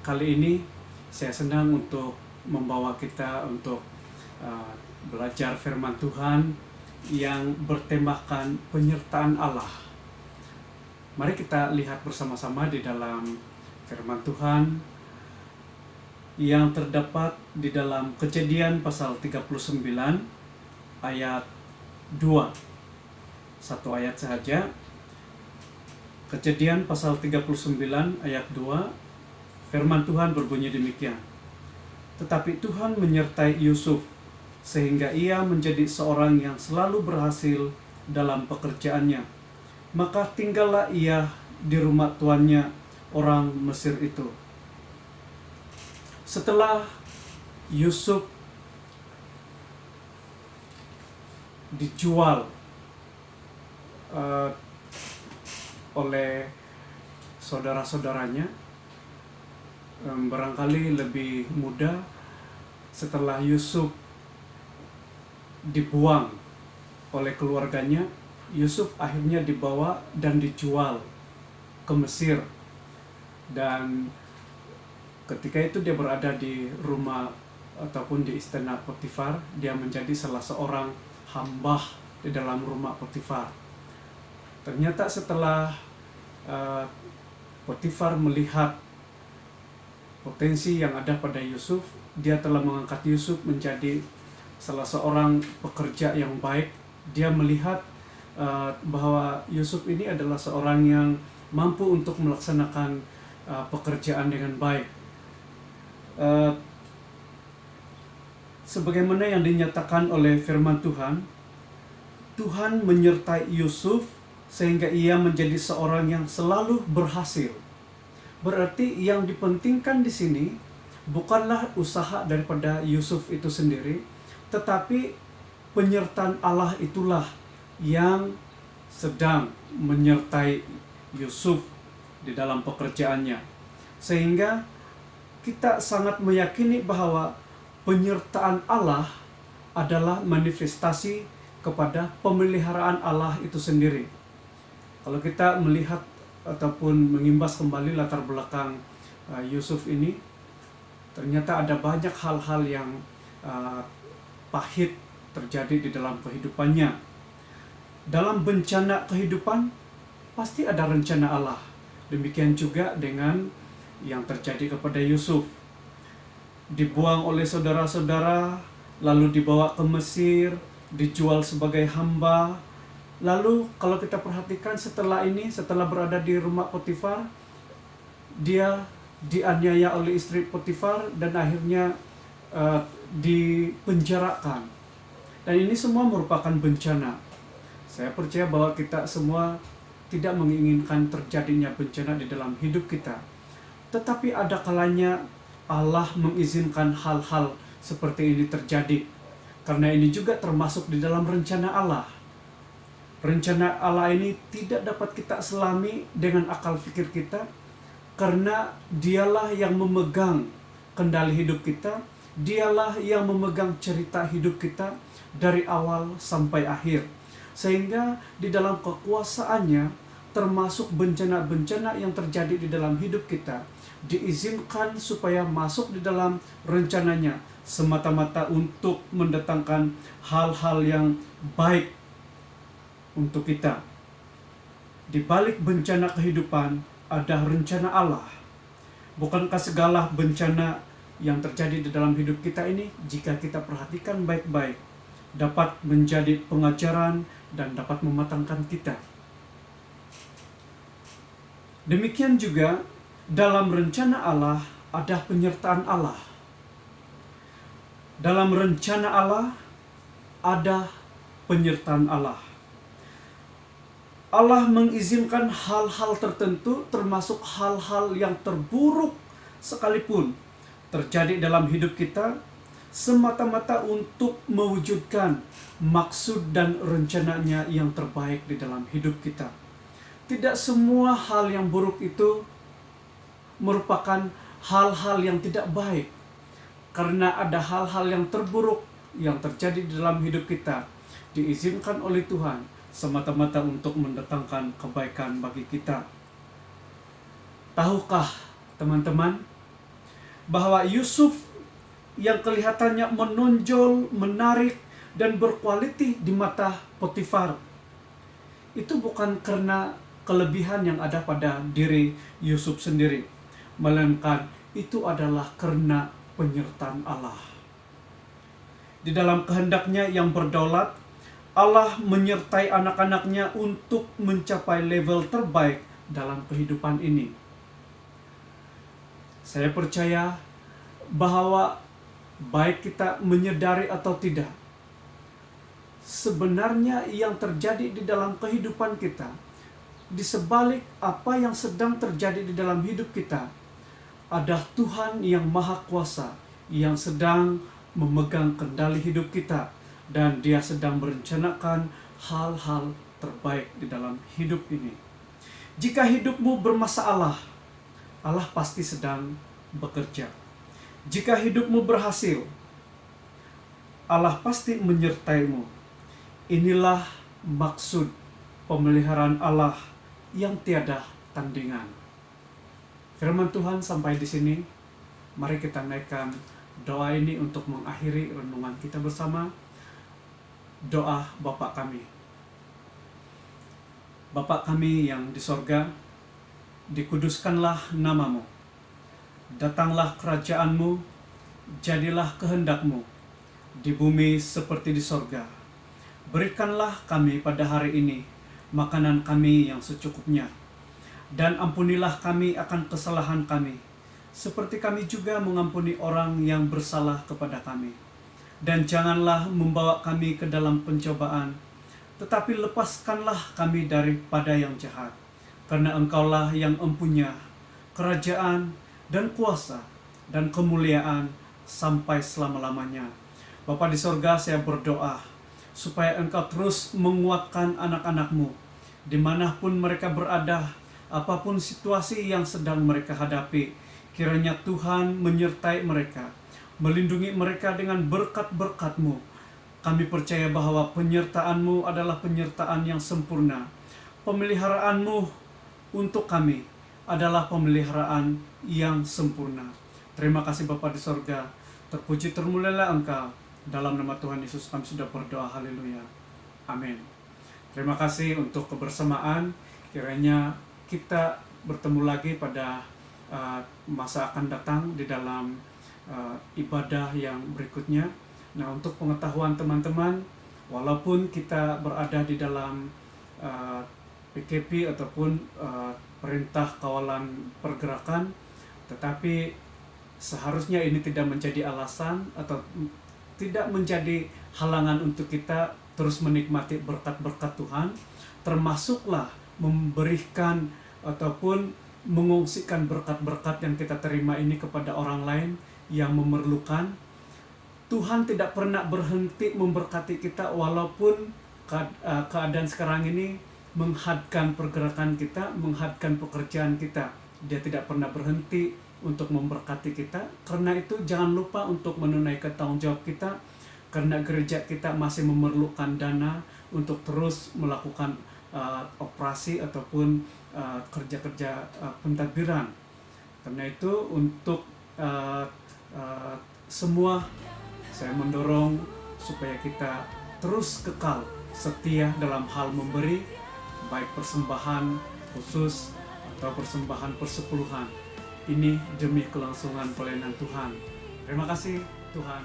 kali ini saya senang untuk membawa kita untuk belajar firman Tuhan yang bertemakan penyertaan Allah. Mari kita lihat bersama-sama di dalam firman Tuhan yang terdapat di dalam Kejadian pasal 39 ayat 2. Satu ayat saja. Kejadian pasal 39 ayat 2. Firman Tuhan berbunyi demikian. Tetapi Tuhan menyertai Yusuf sehingga ia menjadi seorang yang selalu berhasil dalam pekerjaannya. Maka tinggallah ia di rumah tuannya, orang Mesir itu. Setelah Yusuf dijual oleh saudara-saudaranya, barangkali lebih mudah setelah Yusuf dibuang oleh keluarganya, Yusuf akhirnya dibawa dan dijual ke Mesir. Dan ketika itu dia berada di rumah ataupun di istana Potifar. Dia menjadi salah seorang hamba di dalam rumah Potifar. Ternyata setelah Potifar melihat potensi yang ada pada Yusuf, dia telah mengangkat Yusuf menjadi salah seorang pekerja yang baik. Dia melihat bahwa Yusuf ini adalah seorang yang mampu untuk melaksanakan pekerjaan dengan baik. Sebagaimana yang dinyatakan oleh firman Tuhan, Tuhan menyertai Yusuf sehingga ia menjadi seorang yang selalu berhasil. Berarti yang dipentingkan di sini bukanlah usaha daripada Yusuf itu sendiri, tetapi penyertaan Allah itulah yang sedang menyertai Yusuf di dalam pekerjaannya. Sehingga kita sangat meyakini bahwa penyertaan Allah adalah manifestasi kepada pemeliharaan Allah itu sendiri. Kalau kita melihat ataupun mengimbas kembali latar belakang Yusuf ini, ternyata ada banyak hal-hal yang pahit terjadi di dalam kehidupannya. Dalam bencana kehidupan pasti ada rencana Allah. Demikian juga dengan yang terjadi kepada Yusuf. Dibuang oleh saudara-saudara, lalu dibawa ke Mesir, dijual sebagai hamba. Lalu kalau kita perhatikan setelah berada di rumah Potifar, dia dianiaya oleh istri Potifar dan akhirnya dipenjarakan. Dan ini semua merupakan bencana. Saya percaya bahwa kita semua tidak menginginkan terjadinya bencana di dalam hidup kita. Tetapi ada kalanya Allah mengizinkan hal-hal seperti ini terjadi. Karena ini juga termasuk di dalam rencana Allah. Rencana Allah ini tidak dapat kita selami dengan akal fikir kita, karena dialah yang memegang kendali hidup kita, dialah yang memegang cerita hidup kita dari awal sampai akhir. Sehingga di dalam kekuasaannya, termasuk bencana-bencana yang terjadi di dalam hidup kita, diizinkan supaya masuk di dalam rencananya, semata-mata untuk mendatangkan hal-hal yang baik untuk kita. Di balik bencana kehidupan ada rencana Allah. Bukankah segala bencana yang terjadi di dalam hidup kita ini, jika kita perhatikan baik-baik, dapat menjadi pengajaran dan dapat mematangkan kita. Demikian juga dalam rencana Allah ada penyertaan Allah. Dalam rencana Allah ada penyertaan Allah. Allah mengizinkan hal-hal tertentu, termasuk hal-hal yang terburuk sekalipun terjadi dalam hidup kita, semata-mata untuk mewujudkan maksud dan rencananya yang terbaik di dalam hidup kita. Tidak semua hal yang buruk itu merupakan hal-hal yang tidak baik, karena ada hal-hal yang terburuk yang terjadi di dalam hidup kita, diizinkan oleh Tuhan semata-mata untuk mendatangkan kebaikan bagi kita. Tahukah teman-teman bahwa Yusuf yang kelihatannya menonjol, menarik, dan berkualiti di mata Potifar, itu bukan karena kelebihan yang ada pada diri Yusuf sendiri, melainkan itu adalah karena penyertaan Allah. Di dalam kehendaknya yang berdaulat, Allah menyertai anak-anaknya untuk mencapai level terbaik dalam kehidupan ini. Saya percaya bahwa baik kita menyadari atau tidak, sebenarnya yang terjadi di dalam kehidupan kita, di sebalik apa yang sedang terjadi di dalam hidup kita, ada Tuhan yang Maha Kuasa yang sedang memegang kendali hidup kita, dan Dia sedang merencanakan hal-hal terbaik di dalam hidup ini. Jika hidupmu bermasalah, Allah pasti sedang bekerja. Jika hidupmu berhasil, Allah pasti menyertaimu. Inilah maksud pemeliharaan Allah yang tiada tandingan. Firman Tuhan sampai di sini. Mari kita naikkan doa ini untuk mengakhiri renungan kita bersama. Doa Bapa kami. Bapa kami yang di sorga, dikuduskanlah namamu. Datanglah kerajaanmu, jadilah kehendakmu, di bumi seperti di sorga. Berikanlah kami pada hari ini makanan kami yang secukupnya, dan ampunilah kami akan kesalahan kami, seperti kami juga mengampuni orang yang bersalah kepada kami. Dan janganlah membawa kami ke dalam pencobaan, tetapi lepaskanlah kami daripada yang jahat. Karena Engkaulah yang empunya kerajaan dan kuasa dan kemuliaan sampai selama-lamanya. Bapa di sorga, saya berdoa supaya Engkau terus menguatkan anak-anak-Mu dimanapun mereka berada, apapun situasi yang sedang mereka hadapi. Kiranya Tuhan menyertai mereka, melindungi mereka dengan berkat-berkat-Mu. Kami percaya bahwa penyertaan-Mu adalah penyertaan yang sempurna. Pemeliharaan-Mu untuk kami adalah pemeliharaan yang sempurna. Terima kasih Bapa di sorga. Terpuji termulialah Engkau. Dalam nama Tuhan Yesus kami sudah berdoa. Haleluya. Amin. Terima kasih untuk kebersamaan. Kiranya kita bertemu lagi pada masa akan datang di dalam ibadah yang berikutnya. Nah, untuk pengetahuan teman-teman, walaupun kita berada di dalam PKP ataupun perintah kawalan pergerakan, tetapi seharusnya ini tidak menjadi alasan atau tidak menjadi halangan untuk kita terus menikmati berkat-berkat Tuhan, termasuklah memberikan ataupun mengungsikan berkat-berkat yang kita terima ini kepada orang lain yang memerlukan. Tuhan tidak pernah berhenti memberkati kita walaupun keadaan sekarang ini menghadkan pergerakan kita, menghadkan pekerjaan kita. Dia tidak pernah berhenti untuk memberkati kita. Karena itu jangan lupa untuk menunaikan tanggung jawab kita, karena gereja kita masih memerlukan dana untuk terus melakukan operasi ataupun kerja-kerja pentadbiran. Karena itu untuk semua, saya mendorong supaya kita terus kekal setia dalam hal memberi, baik persembahan khusus atau persembahan persepuluhan. Ini demi kelangsungan pelayanan Tuhan. Terima kasih, Tuhan